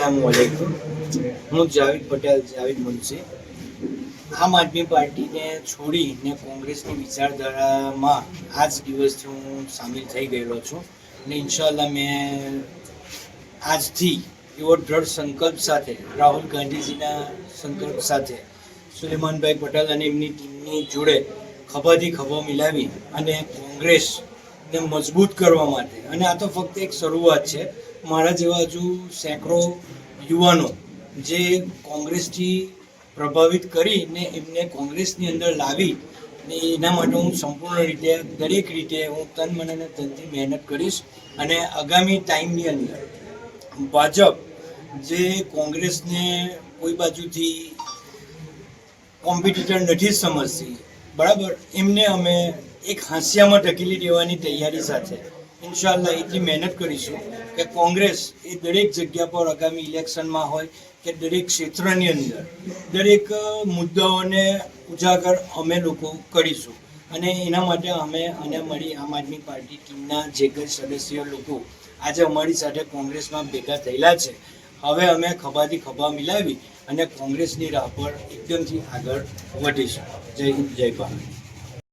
अस्सलामुअलैकुम। હું જાવેદ પટેલ જાવેદ મુનશી આમ આદમી પાર્ટીને છોડીને કોંગ્રેસની વિચારધારામાં આ જ દિવસથી હું સામેલ થઈ ગયેલો છું અને ઇન્શાઅલ્લાહ મેં આજથી એવો દ્રઢ સંકલ્પ સાથે રાહુલ ગાંધીજીના સંકલ્પ સાથે સુલેમાનભાઈ પટેલ અને એમની ટીમની જોડે ખભાથી ખભો મિલાવી અને કોંગ્રેસને મજબૂત કરવા માટે, અને આ તો ફક્ત એક શરૂઆત છે, મારા જેવા હજુ સેંકડો યુવાનો જે કોંગ્રેસથી પ્રભાવિત કરીને એમને કોંગ્રેસની અંદર લાવી ને એના માટે હું સંપૂર્ણ રીતે દરેક રીતે હું તન મન અને ધનથી મહેનત કરીશ. અને આગામી ટાઈમની અંદર ભાજપ જે કોંગ્રેસને કોઈ બાજુથી કોમ્પિટિટર નથી સમજતી, બરાબર, એમને અમે એક હાંસિયામાં ઢકેલી દેવાની તૈયારી સાથે ઇન્શાઅલ્લાહ એટલી મહેનત કરીશું કે કોંગ્રેસ એ દરેક જગ્યા પર આગામી ઇલેક્શનમાં હોય કે દરેક ક્ષેત્રની અંદર દરેક મુદ્દાઓને ઉજાગર અમે લોકો કરીશું. અને એના માટે અમે અને અમારી આમ આદમી પાર્ટી ટીમના જે કંઈ સદસ્ય લોકો આજે અમારી સાથે કોંગ્રેસમાં ભેગા થયેલા છે, હવે અમે ખભાથી ખભા મિલાવી અને કોંગ્રેસની રાહ પર એકદમથી આગળ વધીશું. જય હિન્દ, જય ભારત.